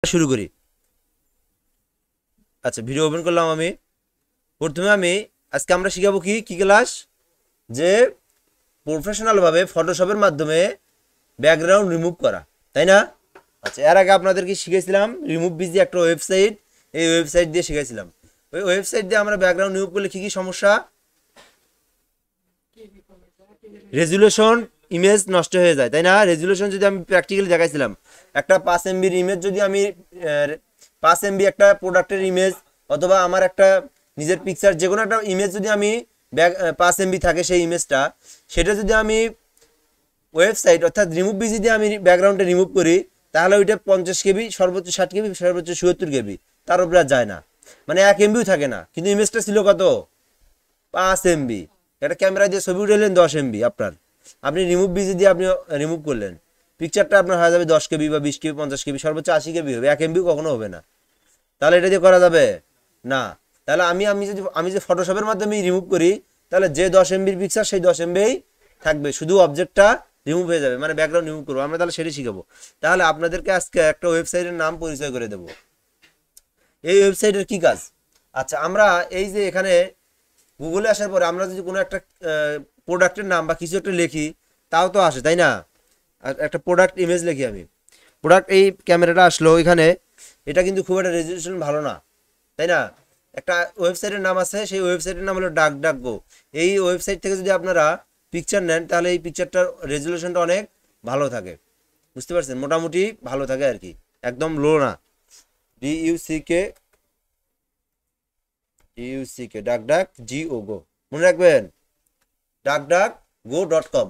শুরু করি। আচ্ছা, ভিডিও ওপেন করলাম আমি। প্রথমে আমি আজকে আমরা শিখাবো কি কি ক্লাস, যে প্রফেশনালভাবে ফটোশপের মাধ্যমে ব্যাকগ্রাউন্ড রিমুভ করা, তাই না? আচ্ছা, এর আগে আপনাদেরকে শিখেছিলাম রিমুভ বিজি একটা ওয়েবসাইট, এই ওয়েবসাইট দিয়ে শিখেছিলাম। ওই ওয়েবসাইট দিয়ে আমরা ব্যাকগ্রাউন্ড রিমুভ করলে কী কী সমস্যা, রেজুলেশন ইমেজ নষ্ট হয়ে যায়, তাই না? রেজুলেশন যদি আমি প্র্যাকটিক্যালি দেখাইছিলাম, একটা 5 MBর ইমেজ যদি আমি 5 MB একটা প্রোডাক্টের ইমেজ অথবা আমার একটা নিজের পিকচার যে কোনো একটা ইমেজ যদি আমি 5 MB থাকে সেই ইমেজটা, সেটা যদি আমি ওয়েবসাইট অর্থাৎ রিমুভ বিজি দিয়ে আমি ব্যাকগ্রাউন্ডে রিমুভ করি, তাহলে ওইটা 50 KB, সর্বোচ্চ 60 KB, সর্বোচ্চ 77 KB, তার উপরে আর যায় না, মানে 1 MBও থাকে না। কিন্তু ইমেজটা ছিল কত, 5 MB। একটা ক্যামেরা দিয়ে ছবি উঠালেন 10 MB, আপনি রিমুভ বিজি দিয়ে আপনি রিমুভ করলেন, পিকচারটা আপনার হয়ে যাবে 10 KB বা 20 KB, 50 KB, সর্বোচ্চ 80 KB হবে, 1 MB কখনো হবে না। তাহলে এটা দিয়ে করা যাবে না। তাহলে আমি যে ফটোশপের মাধ্যমে রিমুভ করি, তাহলে যে 10 MBর পিকচার সেই 10 MBই থাকবে, শুধু অবজেক্টটা রিমুভ হয়ে যাবে, মানে ব্যাকগ্রাউন্ড রিমুভ করবো আমরা। তাহলে সেটাই শিখাবো। তাহলে আপনাদেরকে আজকে একটা ওয়েবসাইটের নাম পরিচয় করে দেবো। এই ওয়েবসাইটের কি কাজ? আচ্ছা, আমরা এই যে এখানে গুগলে আসার পরে আমরা যদি কোনো একটা প্রোডাক্টের নাম বা কিছু একটা লিখি, তাও তো আসে, তাই না? আর একটা প্রোডাক্ট ইমেজ লিখি আমি, প্রোডাক্ট, এই ক্যামেরাটা আসলো এখানে, এটা কিন্তু খুব একটা রেজলিউশন ভালো না, তাই না? একটা ওয়েবসাইটের নাম আছে, সেই ওয়েবসাইটের নাম হলো ডাকডাকগো। এই ওয়েবসাইট থেকে যদি আপনারা পিকচার নেন, তাহলে এই পিকচারটার রেজলিউশনটা অনেক ভালো থাকে, বুঝতে পারছেন? মোটামুটি ভালো থাকে আর কি, একদম লো না। DUCK ডাকডাকGO, মনে রাখবেন, ডাকডাকগো.com,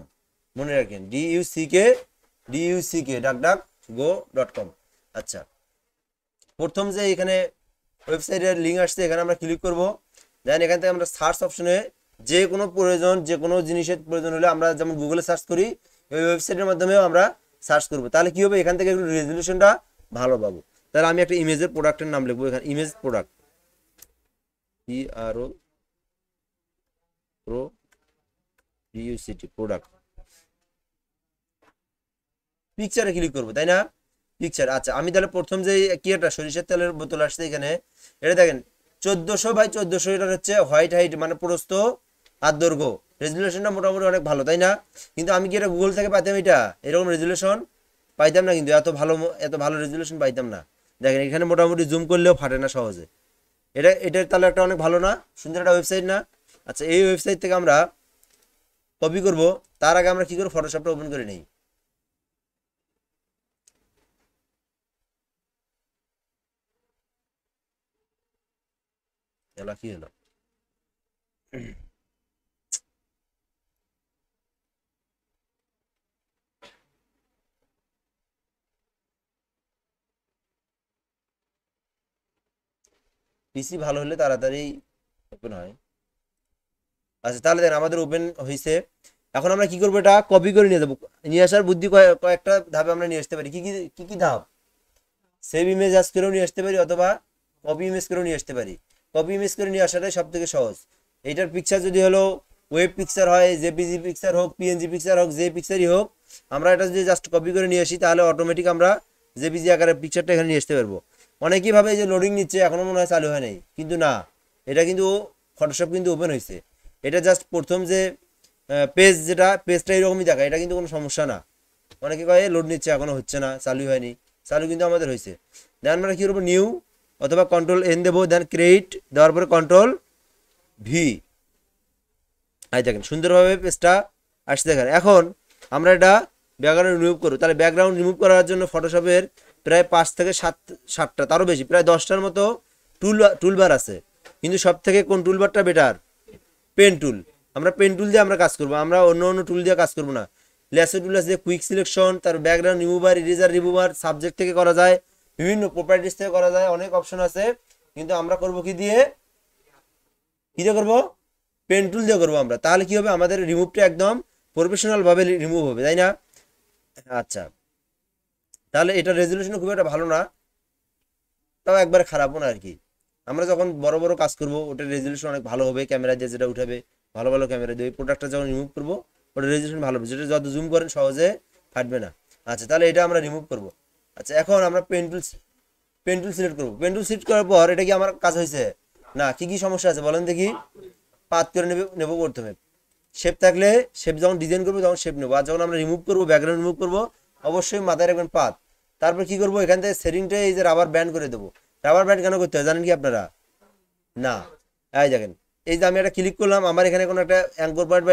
মনে রাখেন, DUCK ডাকডাকগো.com। আচ্ছা, প্রথম যে এখানে ওয়েবসাইটের লিঙ্ক আসছে, এখানে আমরা ক্লিক করব। দেন এখান থেকে আমরা সার্চ অপশনে যে কোনো প্রয়োজন, যে কোনো জিনিসের প্রয়োজন হলে আমরা যেমন গুগলে সার্চ করি, ওই ওয়েবসাইটের মাধ্যমেও আমরা সার্চ করব। তাহলে কি হবে, এখান থেকে একটু রেজলিউশনটা ভালো পাবো। তাহলে আমি একটা ইমেজের প্রোডাক্টের নাম লিখবো এখানে, ইমেজ প্রোডাক্ট, প্রোডাক্ট, পিকচারে ক্লিক করবো, তাই না? পিকচার। আচ্ছা, আমি তাহলে প্রথম যে কি একটা সরিষার তেলের বোতল আসছে এখানে, এটা দেখেন 1400 x 1400, এটা হচ্ছে হোয়াইট হাইট, মানে প্রস্থ আর দৈর্ঘ্য। রেজুলেশনটা মোটামুটি অনেক ভালো, তাই না? কিন্তু আমি কি এটা গুগল থেকে পাইতাম, এটা এরকম রেজুলেশন পাইতাম না, কিন্তু এত ভালো রেজুলেশন পাইতাম না। দেখেন এখানে মোটামুটি জুম করলেও ফাটে না সহজে। এটার তাহলে একটা অনেক ভালো না, সুন্দর একটা ওয়েবসাইট না? আচ্ছা, এই ওয়েবসাইট থেকে আমরা কপি করব। তার আগে আমরা কি করব, ফটোশপটা ওপেন করে নিই। এলা কি হলো, পিসি ভালো হলে তাড়াতাড়ি ওপেন হয়। আচ্ছা, তাহলে দেখেন আমাদের ওপেন হয়েছে। এখন আমরা কি করবো, এটা কপি করে নিয়ে যাবো। নিয়ে আসার বুদ্ধি কয়েকটা ধাপে আমরা নিয়ে আসতে পারি। কি কি ধাপ? সেভ ইমেজ আজ করেও নিয়ে আসতে পারি, অথবা কপি ইমেজ করেও নিয়ে আসতে পারি। কপি ইমেজ করে নিয়ে আসাটাই সব থেকে সহজ। এইটার পিকচার যদি হলো ওয়েব পিকচার হয়, জেপিজি পিকচার হোক, পিএনজি পিকচার হোক, যে পিকচারই হোক, আমরা এটা যদি জাস্ট কপি করে নিয়ে আসি, তাহলে অটোমেটিক আমরা জেপিজি আকারে পিকচারটা এখানে নিয়ে আসতে পারবো। অনেকেই ভাবে যে লোডিং নিচ্ছে, এখনো মনে হয় চালু হয় নাই, কিন্তু না, এটা কিন্তু ফটোশপ কিন্তু ওপেন হয়েছে। এটা জাস্ট প্রথম যে পেজটা এরকমই দেখা, এটা কিন্তু কোনো সমস্যা না। অনেকে কয়ে লোড নিচ্ছে, এখনো হচ্ছে না, চালু হয়নি। চালু কিন্তু আমাদের হয়েছে। দেন আমরা কী করবো, নিউ অথবা Ctrl N দেবো, দেন ক্রিয়েট দেওয়ার পরে Ctrl V। দেখেন সুন্দরভাবে পেজটা আসছে। দেখেন এখন আমরা এটা ব্যাকগ্রাউন্ড রিমুভ করবো। তাহলে ব্যাকগ্রাউন্ড রিমুভ করার জন্য ফটোশপের প্রায় 5 থেকে 7টা, তারও বেশি, প্রায় 10টার মতো টুলবার আছে। কিন্তু সব থেকে কোন টুলবারটা বেটার? Pen tool. আমরা পেন টুল দিয়ে আমরা কাজ করবো, আমরা অন্য টুল দিয়ে কাজ করবো না। ল্যাসো টুল আছে, কুইক সিলেকশন, তার background remover, eraser remover, subject থেকে করা যায়, বিভিন্ন প্রপার্টিস থেকে করা যায়, অনেক অপশন আছে। কিন্তু আমরা করব কি দিয়ে করবো, পেন টুল দিয়ে করবো আমরা। তাহলে কি হবে, আমাদের রিমুভটা একদম প্রফেশনাল ভাবে রিমুভ হবে, তাই না? আচ্ছা, তাহলে এটা রেজলিউশন খুব একটা ভালো না, তাও একবার খারাপও না আর কি। আমরা যখন বড় বড় কাজ করব, ওটার রেজলিউশন অনেক ভালো হবে, ক্যামেরা দিয়ে যেটা উঠাবে, ভালো ভালো ক্যামেরা দিয়ে প্রোডাক্টটা যখন রিমুভ করবো, ওটার রেজলিউশন ভালো হবে, যেটা যত জুম করেন সহজে ফাটবে না। আচ্ছা, তাহলে এটা আমরা রিমুভ করব। আচ্ছা, এখন আমরা pen tool pen tool select করবো। পেন টুল সিলেক্ট করার পর এটা কি আমার কাজ হয়েছে? না, কি কি সমস্যা আছে বলেন দেখি। পাত করে নেবো প্রথমে। শেপ থাকলে শেপ যখন ডিজাইন করবো তখন শেপ নেবো, আর যখন আমরা রিমুভ করবো, ব্যাকগ্রাউন্ড রিমুভ করবো, অবশ্যই মাথায় রাখবেন পাত। তারপর কি করবো, এখান থেকে সেটিংটা এই যে রাবার ব্যান্ড করে দেবো। রাবার ব্যান্ড কেন করতে হয় জানেন কি আপনারা? না, এই দেখেন, এই যে আমি একটা ক্লিক করলাম, আমার এখানে কোনো একটা অ্যাঙ্কর পয়েন্ট বা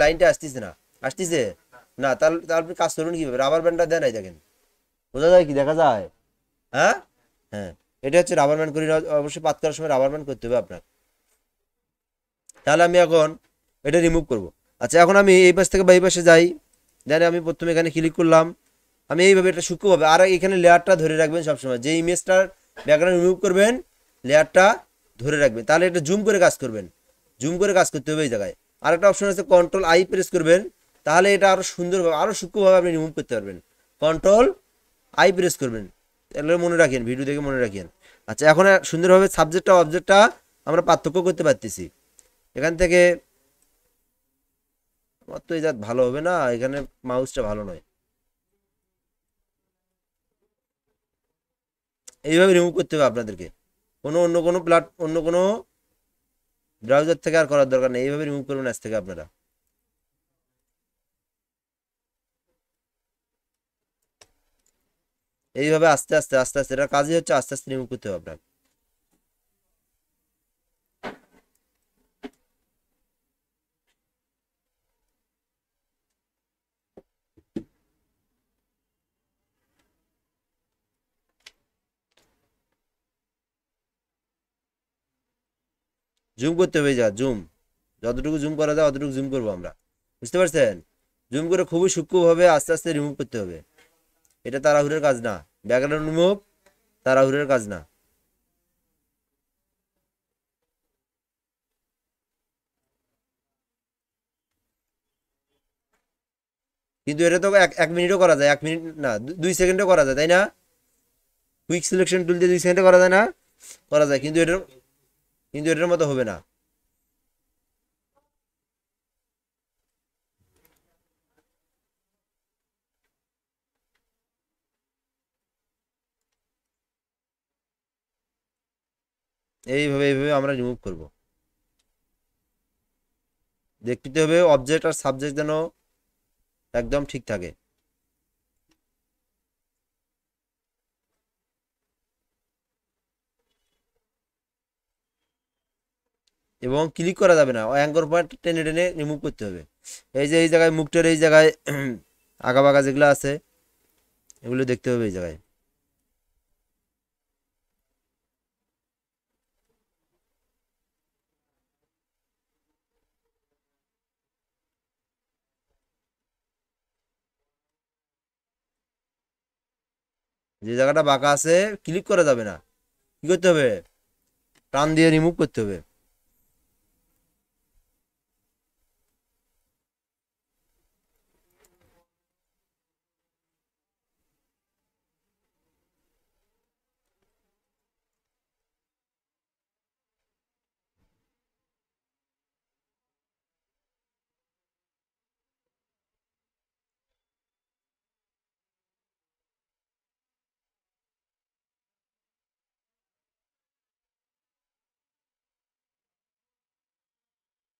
লাইনটা আসতেছে না, আসতেছে না, তাহলে তারপর কাজ করুন কিভাবে? রাবার ব্যান্ডটা দেন, এই দেখেন, বোঝা যায় কি, দেখা যায়? হ্যাঁ, হ্যাঁ, এটা হচ্ছে রাবার ব্যান্ড করি। অবশ্যই পাত করার সময় রাবার ব্যান্ড করতে হবে আপনার। তাহলে আমি এখন এটা রিমুভ করব। আচ্ছা, এখন আমি এই পাশ থেকে বা এই পাশে যাই, দেন আমি প্রথমে এখানে ক্লিক করলাম। আমি এইভাবে এটা সূক্ষ্মভাবে, আর এখানে লেয়ারটা ধরে রাখবেন সবসময়, যে ইমেজটার ব্যাকগ্রাউন্ড রিমুভ করবেন লেয়ারটা ধরে রাখবেন, তাহলে এটা জুম করে কাজ করবেন, জুম করে কাজ করতে হবে এই জায়গায়। আর একটা অপশন আছে কন্ট্রোল আই প্রেস করবেন, তাহলে এটা আরো সুন্দরভাবে আরো সূক্ষ্মভাবে আপনি রিমুভ করতে পারবেন। কন্ট্রোল আই প্রেস করবেন, তাহলে মনে রাখেন, ভিডিও দেখে মনে রাখেন। আচ্ছা, এখন সুন্দরভাবে সাবজেক্টটা অবজেক্টটা আমরা পার্থক্য করতে পারতেছি এখান থেকে। আমার তো এই জাত ভালো হবে না, এখানে মাউসটা ভালো নয়। এইভাবে রিমুভ করতে হবে আপনাদেরকে, অন্য কোনো ব্রাউজার থেকে আর করার দরকার নেই, এইভাবে রিমুভ করবেন আজ থেকে আপনারা। এইভাবে আস্তে আস্তে আস্তে আস্তে, এটা কাজই হচ্ছে আস্তে আস্তে রিমুভ করতে হবে আপনার। জুম করতে হবে, যা জুম, যতটুকু জুম করা যায় অতটুকু জুম করবো আমরা, বুঝতে পারছেন? জুম করে খুবই সূক্ষ্মভাবে আস্তে আস্তে রিমুভ করতে হবে। এটা তাড়াহুড়োর কাজ না, ব্যাকগ্রাউন্ড রিমুভ তাড়াহুড়োর কাজ না। কিন্তু এটা তো এক মিনিটও করা যায়, 1 মিনিট না, 2 সেকেন্ডও করা যায়, তাই না? কুইক সিলেকশন টুল দিয়ে 2 সেকেন্ডে করা যায় না? করা যায়, কিন্তু এটার মতো হবে না। এইভাবে এইভাবে আমরা রিমুভ করব। দেখতে হবে অবজেক্ট আর সাবজেক্ট যেন একদম ঠিক থাকে। এবং ক্লিক করা যাবে না, অ্যাঙ্কর পয়েন্ট টেনে টেনে রিমুভ করতে হবে। এই যে এই জায়গায় মুখটার এই জায়গায় আগা বাগা যেগুলো আছে, এগুলো দেখতে হবে এই জায়গায়। যে জায়গাটা বাঁকা আছে ক্লিক করা যাবে না, কি করতে হবে? টান দিয়ে রিমুভ করতে হবে।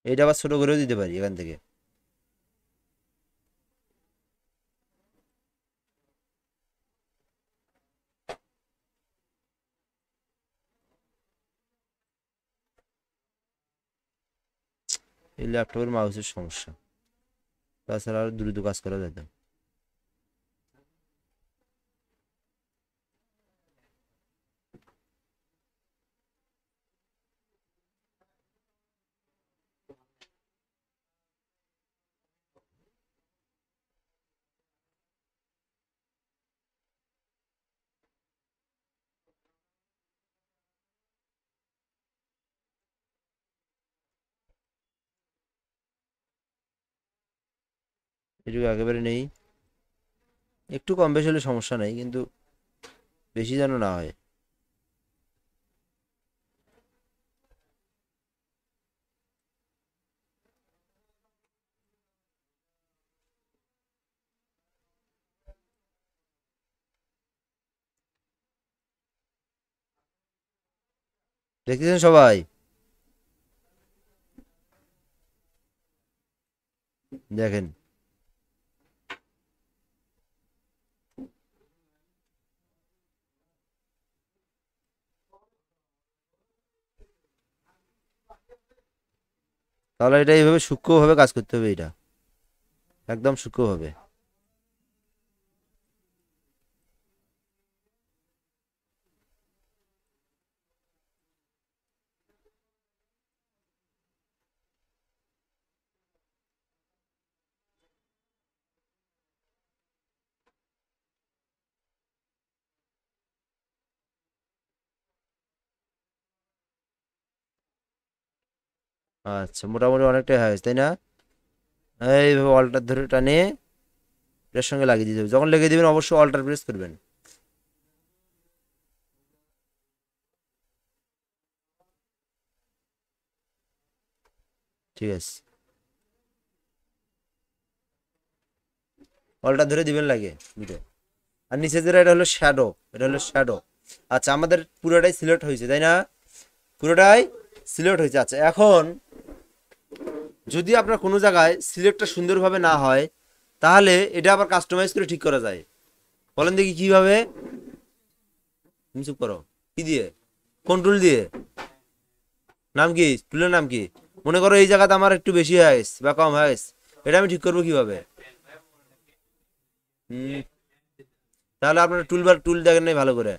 এটা আবার ছোট করেও দিতে পারি এখান থেকে। এই ল্যাপটপের মাউসের সমস্যা, তাছাড়া আর দ্রুত কাজ করা যেত। এটুকু একেবারে নেই, একটু কম বেশি হলে সমস্যা নেই, কিন্তু বেশি যেন না হয়। দেখতেছেন সবাই? দেখেন তাহলে এটা এইভাবে সূক্ষ্মভাবে কাজ করতে হবে, এটা একদম সূক্ষ্মভাবে। আচ্ছা, মোটামুটি অনেকটাই হয়ে গেছে তাই না? এইভাবে অল্টার ধরে টানে এটার সঙ্গে লাগিয়ে দিতে হবে। যখন লেগে দিবেন অবশ্যই অল্টার প্রেস করবেন। ঠিক আছে, অল্টার ধরে দিবেন লাগে দুটো। আর নিচে যেটা এটা হলো শ্যাডো, এটা হলো শ্যাডো। আচ্ছা, আমাদের পুরোটাই সিলেক্ট হয়েছে তাই না? পুরোটাই সিলেক্ট হয়েছে। আচ্ছা, এখন যদি আপনার কোনো জায়গায় সিলেক্টটা সুন্দরভাবে না হয়, তাহলে এটা আবার কাস্টমাইজ করে ঠিক করা যায়। বলেন দেখি কিভাবে? তুমি চুপ করো। কি দিয়ে? কন্ট্রোল দিয়ে। নাম কি? টুলের নাম কি? মনে করো এই জায়গাতে আমার একটু বেশি হয়ে গেছে বা কম হয়ে গেছে, এটা আমি ঠিক করবো কিভাবে? হুম, তাহলে আপনার টুল দেখেন নাই ভালো করে।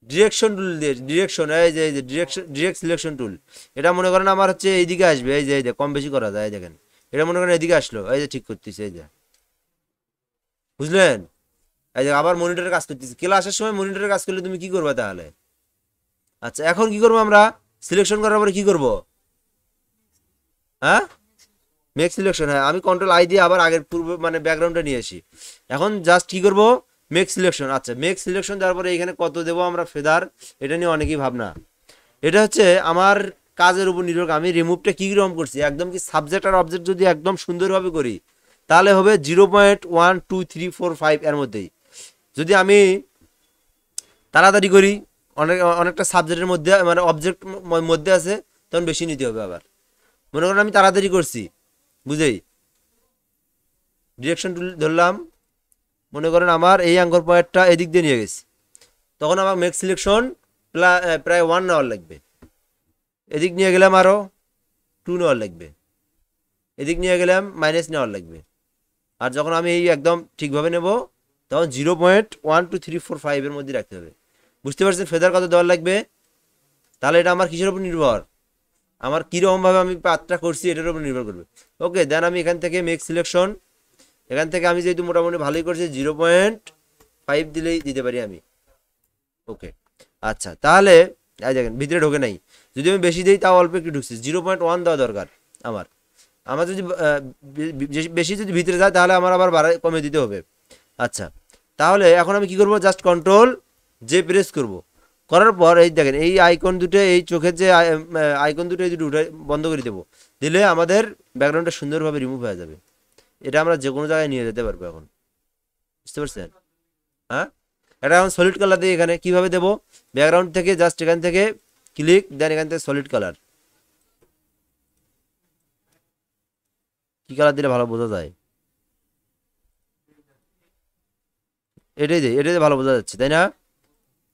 ডিরেকশন টুল দিয়ে, ডিরেকশন, এই যে ডিরেকশন, ডিরেক্ট সিলেকশন টুল। এটা মনে করেন আমার হচ্ছে এইদিকে আসবে, এই যে কম বেশি করা যায়, দেখেন। এটা মনে করেন এদিকে আসলো, এই যে ঠিক করতেছে, এই যে বুঝলেন? এই যে আবার মনিটরের কাজ করতেছি। ক্লাসের সময় মনিটরের কাজ করলে তুমি কি করবে তাহলে? আচ্ছা, এখন কি করবো আমরা? সিলেকশন করার পরে কি করব? হ্যাঁ, মেক সিলেকশন। হ্যাঁ, আমি কন্ট্রোল আই দিয়ে আবার আগের পূর্ব মানে ব্যাকগ্রাউন্ডটা নিয়ে আসি। এখন জাস্ট কি করব? Make selection. আচ্ছা, মেক সিলেকশন দেওয়ার পরে এখানে কত দেবো আমরা ফেদার, এটা নিয়ে অনেকেই ভাবনা। এটা হচ্ছে আমার কাজের উপর নির্ভর করে। আমি রিমুভটা কি রকম করছি, একদম কি সাবজেক্ট আর অবজেক্ট যদি একদম সুন্দরভাবে করি, তাহলে হবে 0.1 2 3 4 5 এর মধ্যেই। যদি আমি তাড়াতাড়ি করি, অনেকটা সাবজেক্টের মধ্যে মানে অবজেক্ট মধ্যে আছে, তখন বেশি নিতে হবে। আবার মনে করেন আমি তাড়াতাড়ি করছি, বুঝেই ডিরেকশন টুল ধরলাম, মনে করেন আমার এই অ্যাঙ্কর পয়েন্টটা এদিক দিয়ে নিয়ে গেছি, তখন আমার মেক সিলেকশন প্রায় 1 নেওয়ার লাগবে। এদিক নিয়ে গেলাম আরও 2 নেওয়ার লাগবে। এদিক নিয়ে গেলাম মাইনাস নেওয়ার লাগবে। আর যখন আমি এই একদম ঠিকভাবে নেব, তখন 0.1 2 3 4 5 এর মধ্যে রাখতে হবে। বুঝতে পারছেন ফেদার কত দেওয়ার লাগবে? তাহলে এটা আমার কিসের উপর নির্ভর? আমার কীরকমভাবে আমি পাতটা করছি এটার উপর নির্ভর করবে। ওকে, দেন আমি এখান থেকে মেক সিলেকশন, এখান থেকে আমি যেহেতু মোটামুটি ভালোই করছি 0.5 দিলেই দিতে পারি আমি। ওকে, আচ্ছা, তাহলে এই দেখেন ভিতরে ঢোকে নাই। যদি আমি বেশি দিই তাও অল্প একটু ঢুকছি, 0.1 দেওয়া দরকার আমার। আমার যদি বেশি যদি ভিতরে যায়, তাহলে আমার আবার বাড়াই কমে দিতে হবে। আচ্ছা, তাহলে এখন আমি কি করব? জাস্ট কন্ট্রোল জে প্রেস করব। করার পর এই দেখেন এই আইকন দুটো, এই চোখের যে আইকন দুটো, এই দুটো উঠে বন্ধ করে দেবো। দিলে আমাদের ব্যাকগ্রাউন্ডটা সুন্দরভাবে রিমুভ হয়ে যাবে। এটা আমরা যে কোনো জায়গায় নিয়ে যেতে পারবো এখন। বুঝতে পারছেন? হ্যাঁ, এটা এখন সলিড কালার দিয়ে এখানে কিভাবে দেবো? ব্যাকগ্রাউন্ড থেকে জাস্ট এখান থেকে ক্লিক, দেন এখান থেকে সলিড কালার। কি কালার দিলে ভালো বোঝা যায়? এটাই দিয়ে ভালো বোঝা যাচ্ছে তাই না?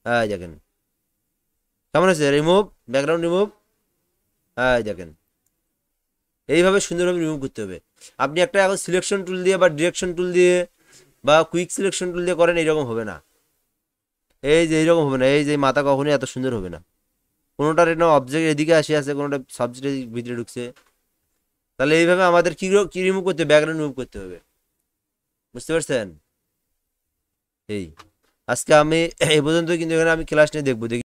হ্যাঁ, দেখেন কেমন হয়েছে? Remove, background remove. হ্যাঁ, দেখেন এইভাবে সুন্দরভাবে রিমুভ করতে হবে। আপনি একটা এখন সিলেকশন টুল দিয়ে বা ডিরেকশন টুল দিয়ে বা কুইক সিলেকশন টুল দিয়ে করেন, এইরকম হবে না। এই যে এইরকম হবে না, এই যে মাথা কখনোই এত সুন্দর হবে না। কোনোটার এটা অবজেক্ট এদিকে আসে আছে, কোনোটা সাবজেক্টের ভিতরে ঢুকছে। তাহলে এইভাবে আমাদের কি রিমুভ করতে হবে? ব্যাকগ্রাউন্ড রিমুভ করতে হবে। বুঝতে পারছেন? এই আজকে আমি এই পর্যন্ত কিন্তু এখানে আমি ক্লাস নিয়ে দেখবো দেখি।